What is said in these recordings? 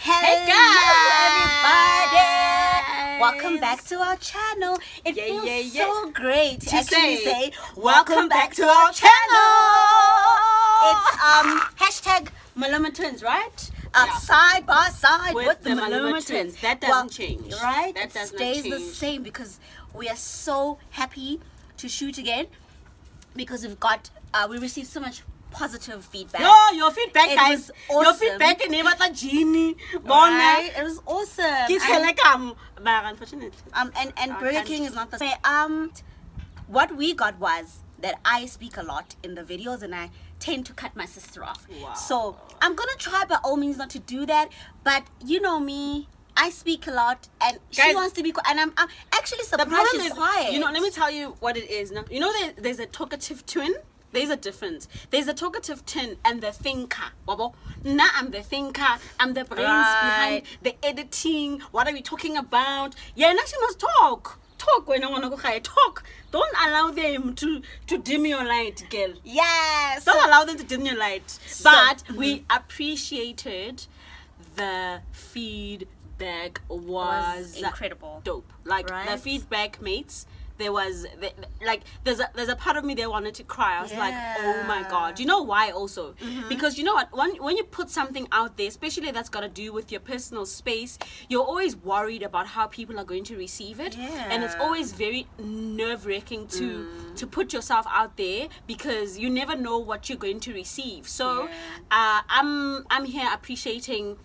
Hey guys! Everybody! Welcome back to our channel. It feels so great to actually say welcome back to our channel. It's hashtag Maloma Twins, right? Side by side with the Maloma Twins. That doesn't change, right? That does stays not the same because we are so happy to shoot again because we received so much positive feedback. Your feedback, guys. Awesome. Your feedback in Genie. Right? It was awesome. But unfortunately. And Burger King is not the same. What we got was that I speak a lot in the videos and I tend to cut my sister off. Wow. So I'm gonna try by all means not to do that. But you know me, I speak a lot and she wants to be quiet. And I'm actually surprised she's quiet. You know, let me tell you what it is. You know, there's a talkative twin. There's a difference. There's a talkative twin and the thinker. Now I'm the thinker. I'm the brains behind the editing. What are we talking about? Yeah, now she must talk. Talk when I want to go high. Talk. Don't allow them to dim your light, girl. Yes. Don't allow them to dim your light. But we appreciated the feedback was incredible. Dope. Like the feedback, mates. There's a part of me that wanted to cry. I was like, oh my god. You know why also? Because you know what, when you put something out there, especially that's got to do with your personal space, you're always worried about how people are going to receive it, and it's always very nerve-wracking to put yourself out there because you never know what you're going to receive. So I'm here appreciating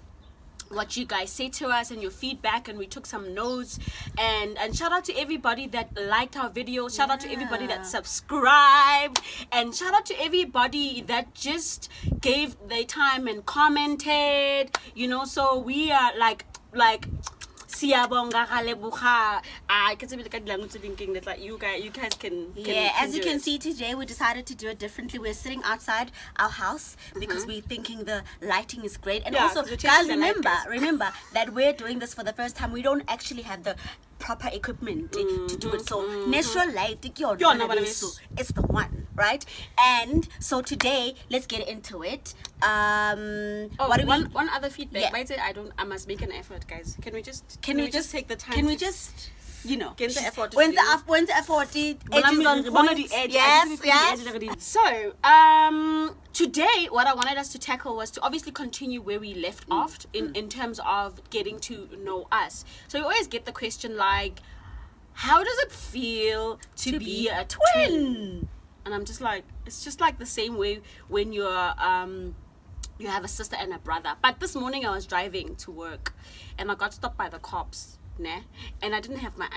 what you guys say to us and your feedback, and we took some notes, and shout out to everybody that liked our video, shout out to everybody that subscribed, and shout out to everybody that just gave their time and commented, you know. So we are like siyabonga galebuga. I can say that like you guys can as you can see today we decided to do it differently. We're sitting outside our house because we're thinking the lighting is great, and also guys remember that we're doing this for the first time. We don't actually have the proper equipment to do it, so natural light it's the one, right? And so today let's get into it. One other feedback. I must make an effort, guys. Can we just take the time? Can we just get the effort? When's the effort? Edges on point. Yes. So today what I wanted us to tackle was to obviously continue where we left off in terms of getting to know us. So we always get the question like, how does it feel to be a twin? And I'm just like, it's just like the same way when you're you have a sister and a brother. But this morning I was driving to work and I got stopped by the cops, and I didn't have my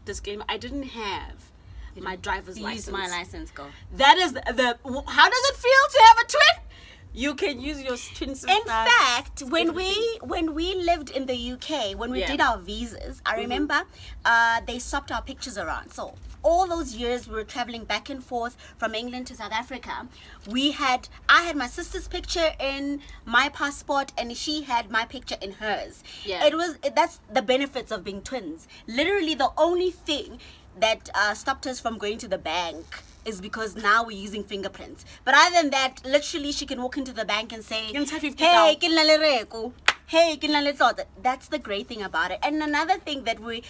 disclaimer, I didn't have my driver's license. Use my license, go. That is how does it feel to have a twin? You can use your twin sister. In fact, when we lived in the UK, when we did our visas, I remember they swapped our pictures around. So all those years we were traveling back and forth from England to South Africa, I had my sister's picture in my passport and she had my picture in hers. That's the benefits of being twins. Literally the only thing that stopped us from going to the bank is because now we're using fingerprints. But other than that, literally she can walk into the bank and say, hey, that's the great thing about it. And another thing that we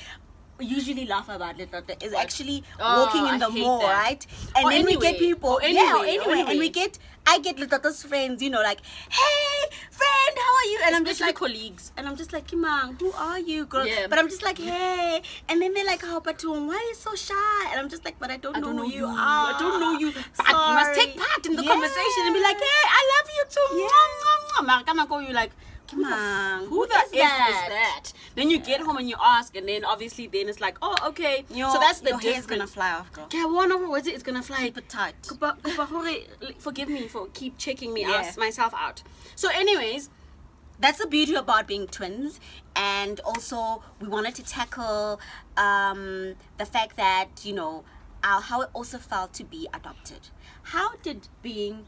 usually laugh about is actually walking in the mall, right? And then we get people I get Litoto's friends, like, hey friend, how are you? And I'm just like colleagues, and I'm just like, Kimang, who are you, girl? But I'm just like, hey, and then they're like, oh, but why are you so shy? And I'm just like, but I don't know who you are. I don't know you. But you must take part in the conversation and be like, hey, I love you too. You like, who the is that? Then you get home and you ask, and then obviously then it's like, oh, okay. So that's the difference. Your hair's gonna fly off, girl. Yeah, one over was it? It's gonna fly. Keep it tight. Forgive me for keep checking myself out. So, anyways, that's the beauty about being twins. And also we wanted to tackle the fact that how it also felt to be adopted. How did being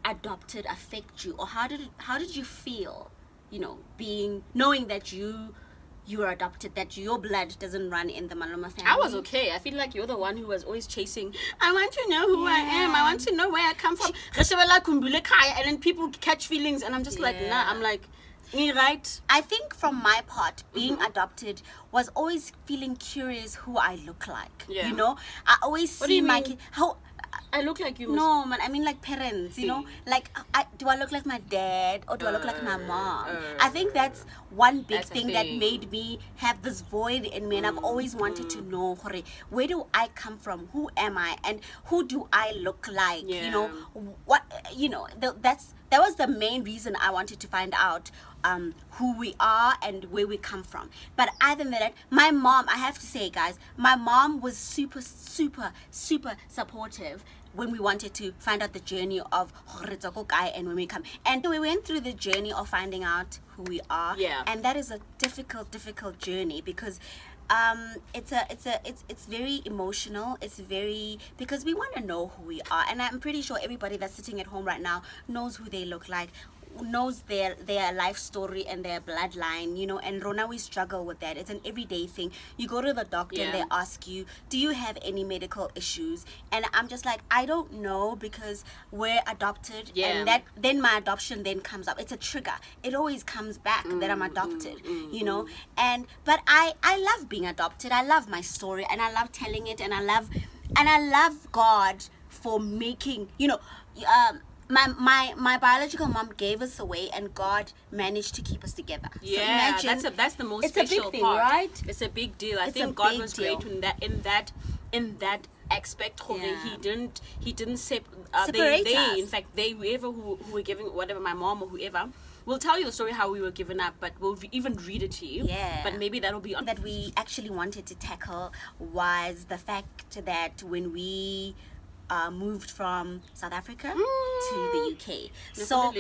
adopted affect you, or how did you feel? Knowing that you were adopted, that your blood doesn't run in the Maloma family. I was okay. I feel like you're the one who was always chasing, I want to know who I am, I want to know where I come from. And then people catch feelings and I'm just like, nah. I'm like, Right. I think from my part, being adopted was always feeling curious who I look like. Yeah. You know, I always What do see you my mean? kid. How I look like you. no, man. I mean, like parents. You know, like do I look like my dad or do I look like my mom? I think that's one big That's a thing that thing. made me have this void in me, and I've always wanted to know, hore, where do I come from? Who am I, and who do I look like? You know, what? You know, that was the main reason I wanted to find out who we are and where we come from. But other than that, my mom, I have to say, guys, my mom was super supportive when we wanted to find out the journey of and when we come. And we went through the journey of finding out who we are. Yeah. And that is a difficult journey because it's very emotional. It's very, because we want to know who we are, and I'm pretty sure everybody that's sitting at home right now knows who they look like, knows their life story and their bloodline, you know. And Rona, we struggle with that. It's an everyday thing. You go to the doctor and they ask you, do you have any medical issues? And I'm just like, I don't know, because we're adopted, and that then my adoption then comes up. It's a trigger. It always comes back that I'm adopted, you know. And but I love being adopted. I love my story, and I love telling it, and I love God for making, you know, my biological mom gave us away, and God managed to keep us together. Yeah, so imagine, that's the most it's special a big thing, part. right? It's a big deal. I It's think a God big was deal. great in that aspect. He didn't Separate us. in fact, they whoever who were giving, whatever, my mom or whoever, will tell you the story how we were given up, but we'll even read it to you. Yeah. But maybe that'll be on. that we actually wanted to tackle was the fact that when we moved from South Africa to the UK. So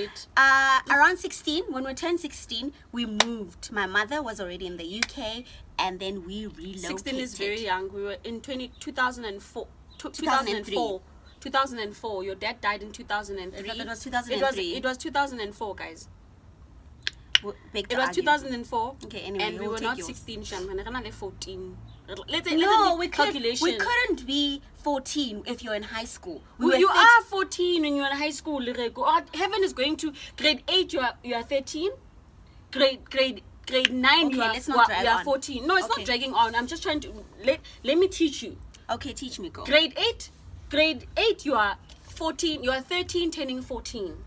around 16, when we turned 16, we moved. My mother was already in the UK, and then we relocated. 16 is very young. We were in 2004. 2003. 2004. Your dad died in 2003. It was 2003. It was 2004, guys. Big It was 2004. Okay, anyway, and we we'll were take not yours. 16, Shan. We were 14. Let's No, we calculation. we couldn't be 14 if you're in high school. You are 14 when you're in high school. Heaven is going to grade 8. You are 13. Grade 9. Okay, you are, let's not drag you are on. 14. No, it's not dragging on. I'm just trying to let me teach you. Okay, teach me, go. Grade 8. You are 14. You are 13, turning 14.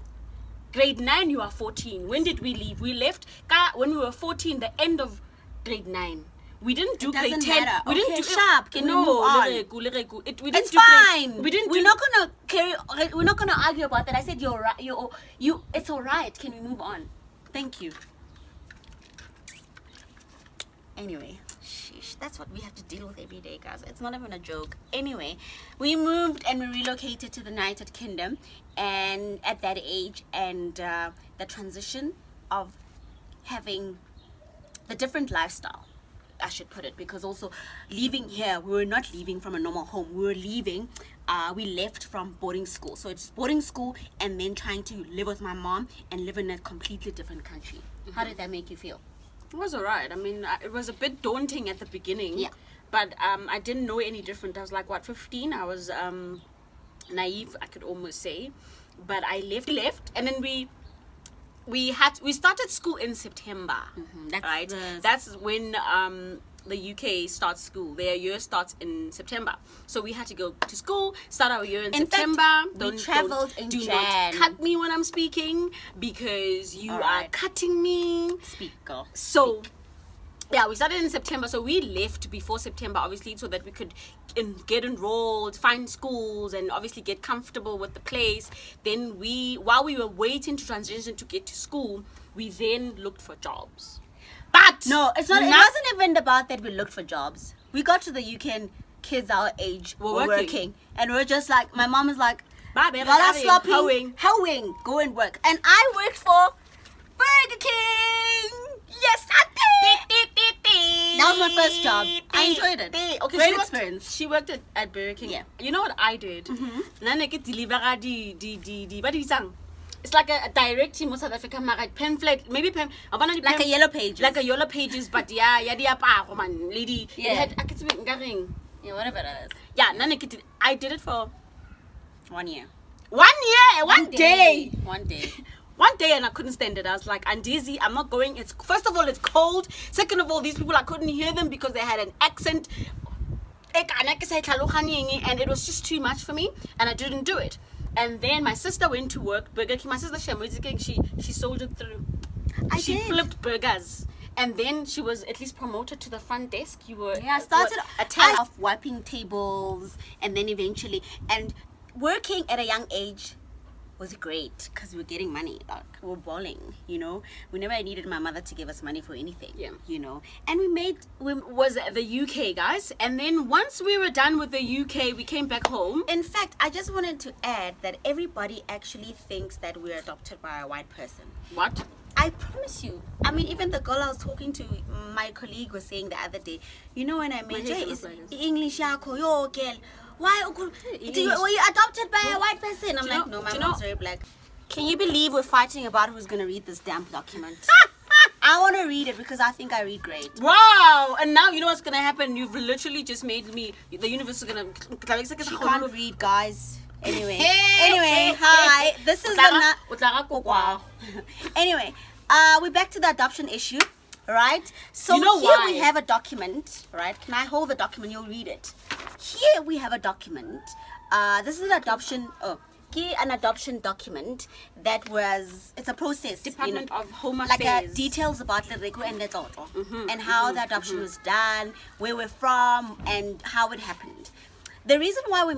Grade 9. You are 14. When did we leave? We left when we were 14. The end of grade 9. We didn't do grade 10. Matter. We didn't do sharp. Can no, we move on? We didn't It's do fine. Grade, we didn't. We're not gonna carry. We're not gonna argue about that. I said you're right. You. It's all right. Can we move on? Thank you. Anyway, sheesh, that's what we have to deal with every day, guys. It's not even a joke. Anyway, we moved and we relocated to the United Kingdom, and at that age, and the transition of having the different lifestyle, I should put it, because also leaving here, we were not leaving from a normal home. We were leaving, we left from boarding school. So it's boarding school and then trying to live with my mom and live in a completely different country. How did that make you feel? It was alright. I mean, it was a bit daunting at the beginning. Yeah. But I didn't know any different. I was like, what, 15? I was naive, I could almost say. But I left, and then we started school in September. That's when the UK starts school. Their year starts in September, so we had to go to school, start our year in September. We traveled in do Jan. not cut me when I'm speaking, because you are cutting me. Speak, girl. So yeah, we started in September, so we left before September, obviously, so that we could get enrolled, find schools, and obviously get comfortable with the place. Then while we were waiting to transition to get to school, we then looked for jobs. But no, it's not. It wasn't even about that we looked for jobs. We got to the UK and kids our age were working, and we're just like, my mom is like, hoeing, go and work. And I worked for Burger King. Yes, I did. That was my first job. I enjoyed it. Okay, great experience. She worked at Burger King. Yeah. You know what I did? It's like a direct team in South Africa, pamphlet, maybe like a yellow pages. Like a yellow pages, but yeah, man, lady. Yeah. Whatever it is. Yeah, I did it for 1 year. 1 year, one day. 1 day. One day, and I couldn't stand it. I was like, Andizi, I'm not going. It's first of all, it's cold. Second of all, these people, I couldn't hear them because they had an accent. And it was just too much for me, and I didn't do it. And then my sister went to work. Burger King. My sister, she soldiered through. She flipped burgers. And then she was at least promoted to the front desk. I started off wiping tables, and then eventually, and working at a young age was great because we were getting money. Like, we were balling, you know. We never needed my mother to give us money for anything, you know. And was the UK, guys. And then once we were done with the UK, we came back home. In fact, I just wanted to add that everybody actually thinks that we're adopted by a white person. What? I promise you. I mean, even the girl I was talking to, my colleague was saying the other day, you know, when I met her, it's English, yo, girl. Why were you adopted by a white person? I'm like, no, my mom's very black. Can you believe we're fighting about who's going to read this damn document? I want to read it because I think I read great. Wow! And now you know what's going to happen? You've literally just made me, the universe is going to... She can't read, guys. Anyway, hi. This is Anyway, we're back to the adoption issue, right? So you know here we have a document, right? Can I hold the document? You'll read it. Here we have a document. This is an adoption. An adoption document that was. It's a process. Department of Home Affairs. Like details about the Reko and the Toto, and how the adoption was done, where we're from, and how it happened. The reason why we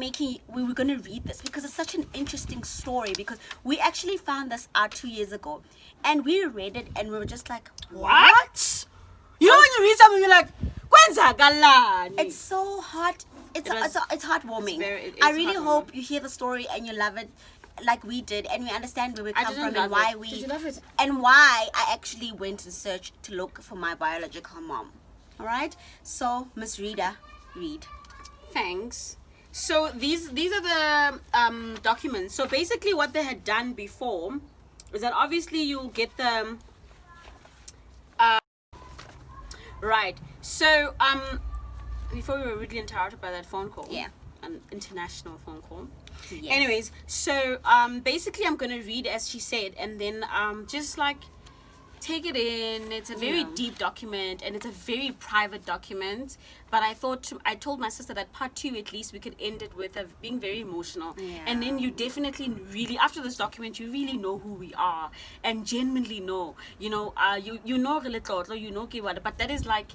were going to read this because it's such an interesting story, because we actually found this out 2 years ago, and we read it and we were just like, what? You know when you read something you're like, it's so hot. It's heartwarming. I really hope you hear the story and you love it like we did, and we understand where we come from and why Did you love it? And why I actually went and searched to look for my biological mom. All right, so Miss Rita, read. Thanks. So these are the documents. So basically what they had done before is that obviously you'll get the right. So before we were really interrupted by that phone call. Yeah. An international phone call. Yes. Anyways, so basically I'm gonna read as she said, and then just like take it in. It's a very deep document, and it's a very private document, but I told my sister that part 2 at least we could end it with being very emotional, and then you definitely really, after this document, you really know who we are and genuinely know, you know but that is like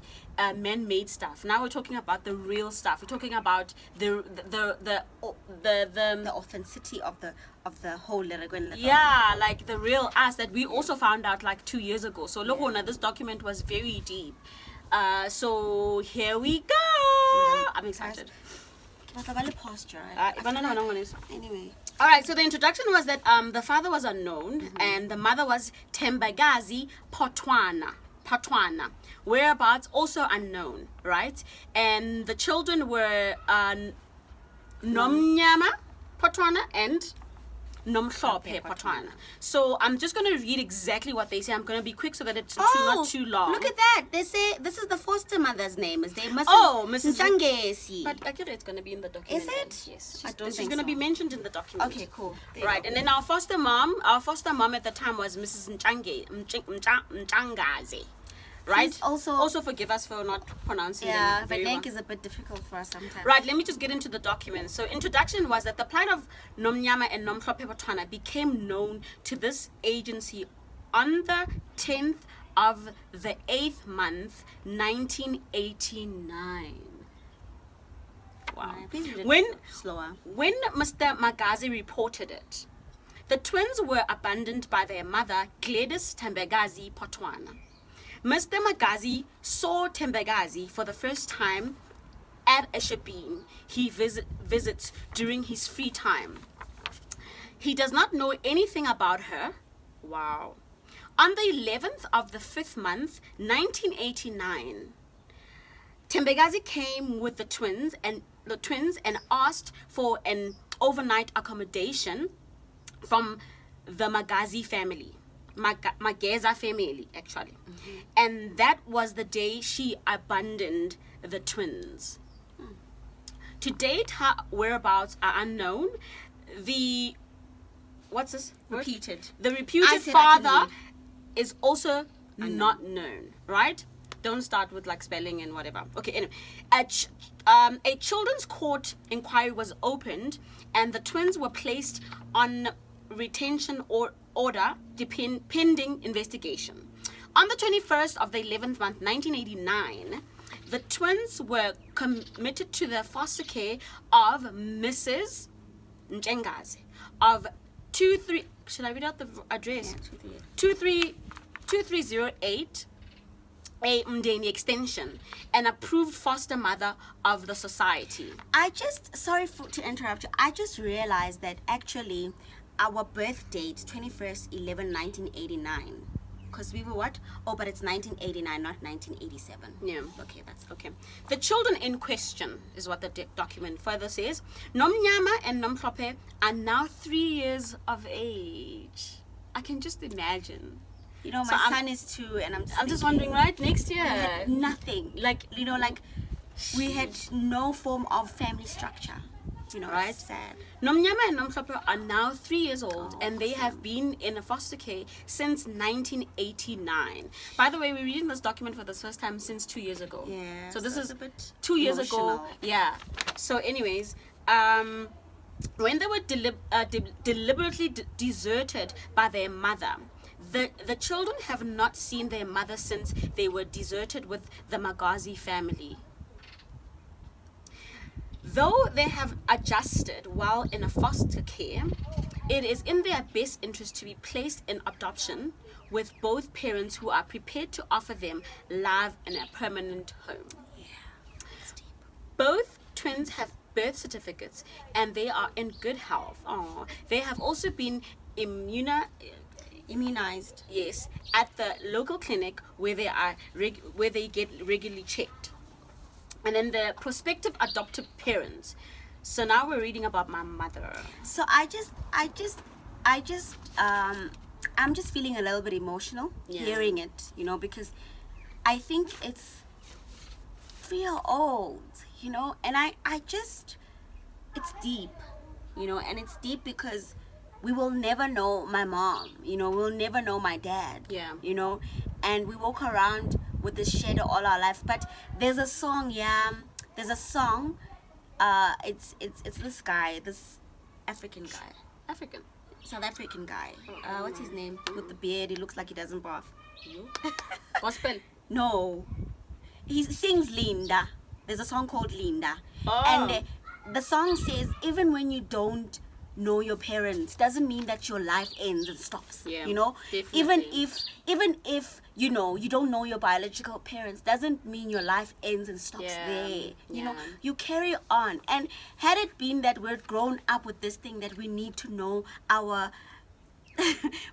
man-made stuff. Now we're talking about the real stuff. We're talking about the authenticity of the whole like the real us that we also found out like 2 years ago. So look, this document was very deep. So here we go. I'm excited. Anyway. All right, so the introduction was that the father was unknown, and the mother was Tembagazi Potwana. Whereabouts also unknown, right? And the children were Nomnyama Potwana and Nomhlope Potwana. So I'm just going to read exactly what they say. I'm going to be quick so that it's not too long. Look at that. They say this is the foster mother's name. Is Mrs. Mrs. Ntangesi. But actually it's going to be in the document. Is it? Yes. She's going to be mentioned in the document. Okay, cool. Right, and then our foster mom at the time was Mrs. Mchangazi. Right? Also forgive us for not pronouncing them very well. The name is a bit difficult for us sometimes. Right, let me just get into the document. So introduction was that the plight of Nomnyama and Nomhlope Potwana became known to this agency on the 10th of the 8th month, 1989. Wow. When Mr. Magazi reported it, the twins were abandoned by their mother, Gladys Tembagazi Potwana. Mr. Magazi saw Tembagazi for the first time at a shebeen he visits during his free time. He does not know anything about her. Wow. On the 11th of the 5th month, 1989, Tembagazi came with the twins and asked for an overnight accommodation from the Magazi family. Mageza family, actually. And that was the day she abandoned the twins. To date, her whereabouts are unknown. The what's this word? Reputed. The I reputed said I can father read. is also not known, right? Don't start with like spelling and whatever. Okay, anyway. A children's court inquiry was opened and the twins were placed on retention order pending investigation. On the 21st of the 11th month, 1989, the twins were committed to the foster care of Mrs. Njengazi of 23. Should I read out the address? Yeah, 2308 a Mdeni extension, an approved foster mother of the society. Sorry to interrupt you. I just realized that actually our birth date, 21st 11 1989. Because we were what? Oh, but it's 1989, not 1987. Yeah, okay, that's okay. The children in question, is what the document further says. Nomnyama and Nomflope are now 3 years of age. I can just imagine. You know, my son is 2, and I'm just wondering, right? Next year. Nothing. Like, you know, like, we had no form of family structure. You know, right? It's sad. Nomnyama and Nomflope are now 3 years old, and they have been in a foster care since 1989. By the way, we're reading this document for the first time since 2 years ago. Yeah. So this is a bit 2 years emotional. ago. Yeah. So, anyways, when they were deliberately deserted by their mother, the children have not seen their mother since they were deserted with the Magazi family. Though they have adjusted while in a foster care, it is in their best interest to be placed in adoption with both parents who are prepared to offer them love and a permanent home. Yeah. It's deep. Both twins have birth certificates and they are in good health. They have also been Immunized. Yes, at the local clinic where they are where they get regularly checked. And then the prospective adoptive parents. So now we're reading about my mother. So I'm just feeling a little bit emotional hearing it, you know, because I think it's 3 year olds, you know, and it's deep, you know, and it's deep because we will never know my mom, you know, we'll never know my dad, you know, and we walk around with this shadow all our life. But there's a song, it's this guy, this South African guy, what's his name, with the beard, he looks like he doesn't bath. Gospel? No, he sings Linda. There's a song called Linda, Oh. and the song says even when you don't know your parents doesn't mean that your life ends and stops. Yeah, you know, definitely. even if you know you don't know your biological parents doesn't mean your life ends and stops there. You know, you carry on. And had it been that we're grown up with this thing that we need to know our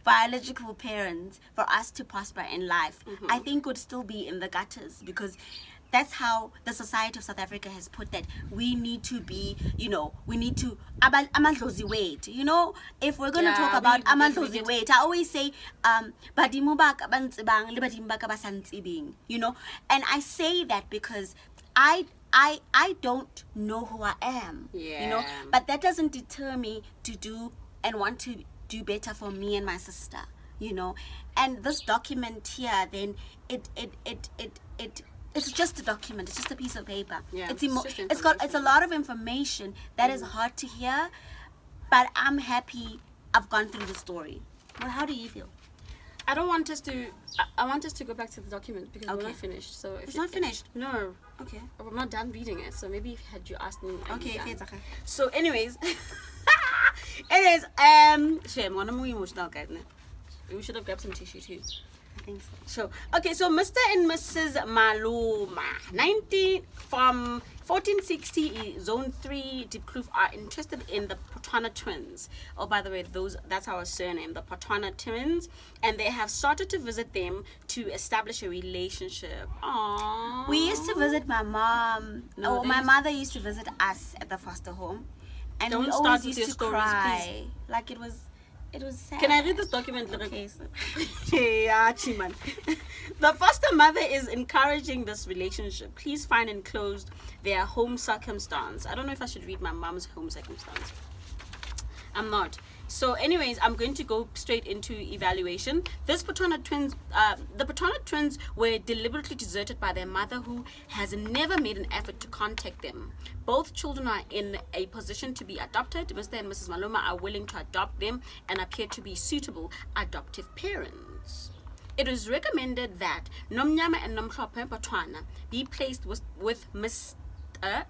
biological parents for us to prosper in life, I think would still be in the gutters, because that's how the society of South Africa has put that we need to be, you know, we need to amandlozi weight, you know. If we're going to talk about amandlozi weight, I always say badimo ba ka ba ntsebang le badimo ba ka ba sa ntsebeng, you know. And I say that because I don't know who I am, you know, but that doesn't deter me to do and want to do better for me and my sister, you know. And this document here, then it's just a document. It's just a piece of paper. Yeah, it's a lot of information that is hard to hear, but I'm happy I've gone through the story. Well, how do you feel? I want us to go back to the document because we're not finished. So if it's not finished. No. Okay. I'm not done reading it. So maybe had you asked me. Okay, if it's okay. So anyways, shame. One more emotional guy. We should have grabbed some tissue too. I think so. Sure. Okay, so Mr. and Mrs. Maloma, 1460 Zone 3 Deep Kloof, are interested in the Patwana twins. Oh, by the way, that's our surname, the Patwana twins, and they have started to visit them to establish a relationship. Aww. We used to visit my mom. My mother used to visit us at the foster home, and we always used to cry. Like it was sad. Can I read this document? Okay. Yeah, Chiman. The foster mother is encouraging this relationship. Please find enclosed their home circumstance. I don't know if I should read my mom's home circumstance. I'm not. So anyways, I'm going to go straight into evaluation. This paternal twins, the paternal twins were deliberately deserted by their mother, who has never made an effort to contact them. Both children are in a position to be adopted. Mr. and Mrs. Maloma are willing to adopt them and appear to be suitable adoptive parents. It is recommended that Nomnyama and Nomhlope Patwana be placed with Mr.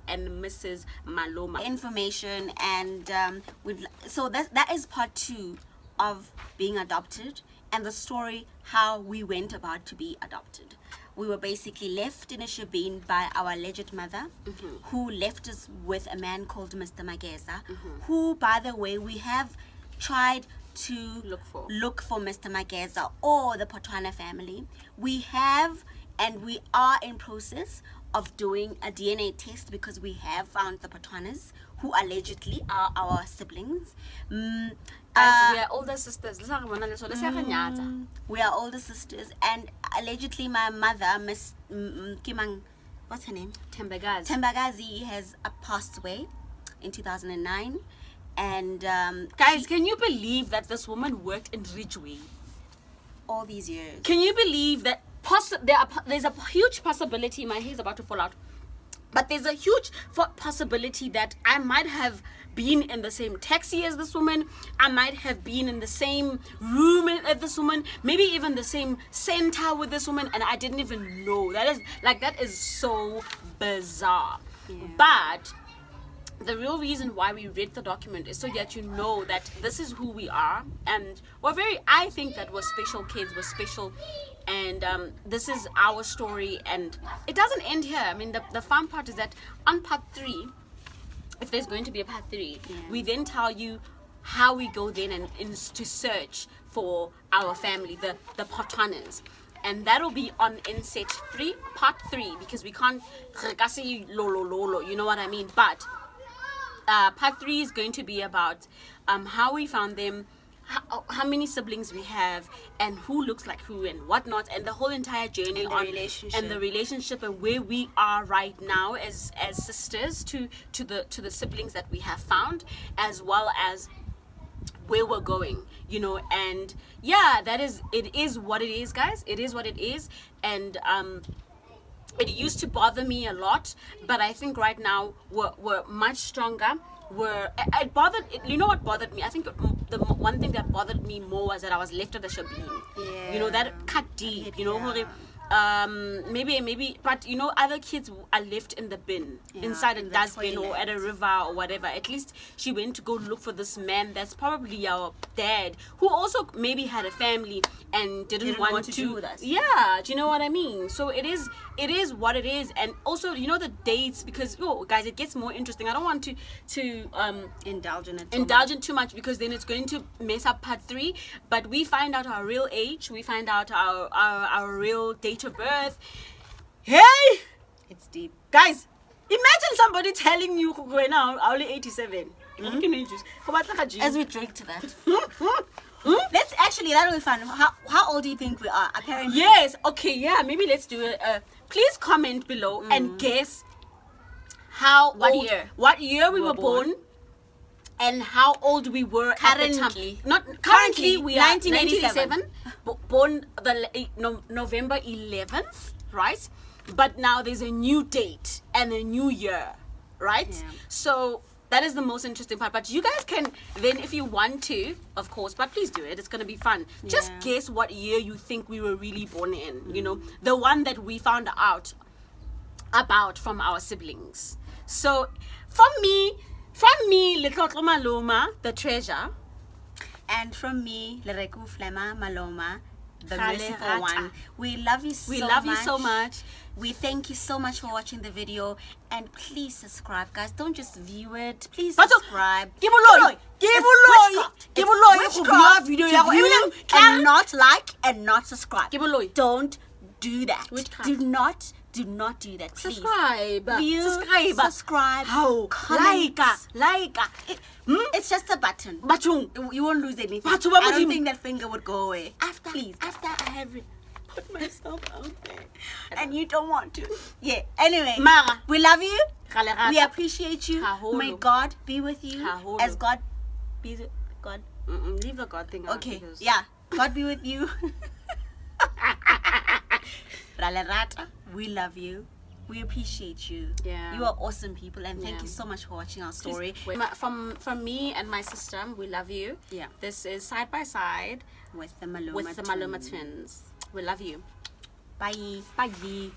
and Mrs. Maloma. Information and so that is part 2 of being adopted, and the story how we went about to be adopted. We were basically left in a shebeen by our alleged mother, who left us with a man called Mr. Mageza, who, by the way, we have tried to look for Mr. Mageza or the Patwana family. We have, and we are in process of doing a DNA test, because we have found the Patwanas, who allegedly are our siblings. We are older sisters. We are older sisters, and allegedly my mother, Miss Kimang, what's her name? Tembagazi has passed away in 2009. And guys, can you believe that this woman worked in Ridgeway all these years? Can you believe that there's a huge possibility, my hair's about to fall out, but there's a huge possibility that I might have been in the same taxi as this woman, I might have been in the same room as this woman, maybe even the same center with this woman, and I didn't even know. That is so bizarre. But the real reason why we read the document is so that you know that this is who we are, and I think that we're special kids, we're special, and this is our story, and it doesn't end here. I mean, the fun part is that on part 3, if there's going to be a part 3, we then tell you how we go then and to search for our family, the Patwanas. And that'll be on Inset 3, part 3, because we can't you know what I mean. But part 3 is going to be about how we found them, how many siblings we have, and who looks like who and whatnot, and the whole entire journey and the relationship and where we are right now as sisters to the siblings that we have found, as well as where we're going, you know. And it is what it is, guys. It is what it is. And it used to bother me a lot, but I think right now we're much stronger. You know what bothered me? I think the one thing that bothered me more was that I was left at the shabin. You know, that cut deep, you know. Maybe, but you know, other kids are left in the bin, inside a dustbin or at a river or whatever. At least she went to go look for this man that's probably our dad, who also maybe had a family and didn't want to do with us. Yeah, do you know what I mean? So it is what it is. And also, you know, the dates, because guys, it gets more interesting. I don't want to indulge in it too much, because then it's going to mess up part 3. But we find out our real age, we find out our real date of birth. Hey, it's deep, guys. Imagine somebody telling you we're now only 87. As we drink to that. Let's actually, that'll be fun. How old do you think we are? Apparently. Yes. Okay. Yeah. Maybe let's do it. Please comment below and guess what year we were born, and how old we were currently. Currently, we are 1987. Born November 11th, right? But now there's a new date and a new year, right? Yeah. So that is the most interesting part. But you guys can then, if you want to, of course, but please do it. It's going to be fun. Yeah. Just guess what year you think we were really born in, you know, the one that we found out about from our siblings. So from me, little Maloma, the treasure. And from me, Lereku Flema Maloma, the merciful one. We love you so much. We thank you so much for watching the video, and please subscribe, guys. Don't just view it. Please subscribe. Give a like and not like and not subscribe. Don't do that. Do not do that. Please. Subscribe. How? Like. It's just a button. You won't lose anything. I don't think that finger would go away. After I have put myself out there, and you don't want to. Yeah. Anyway, we love you. We appreciate you. May God be with you as God be with God. Leave the God thing out. Okay. Because Yeah. God be with you. Ralerata, we love you. We appreciate you. Yeah. You are awesome people, and thank you so much for watching our story. From me and my sister, we love you. Yeah. This is Side by Side With the Maloma Twins. We love you. Bye. Bye.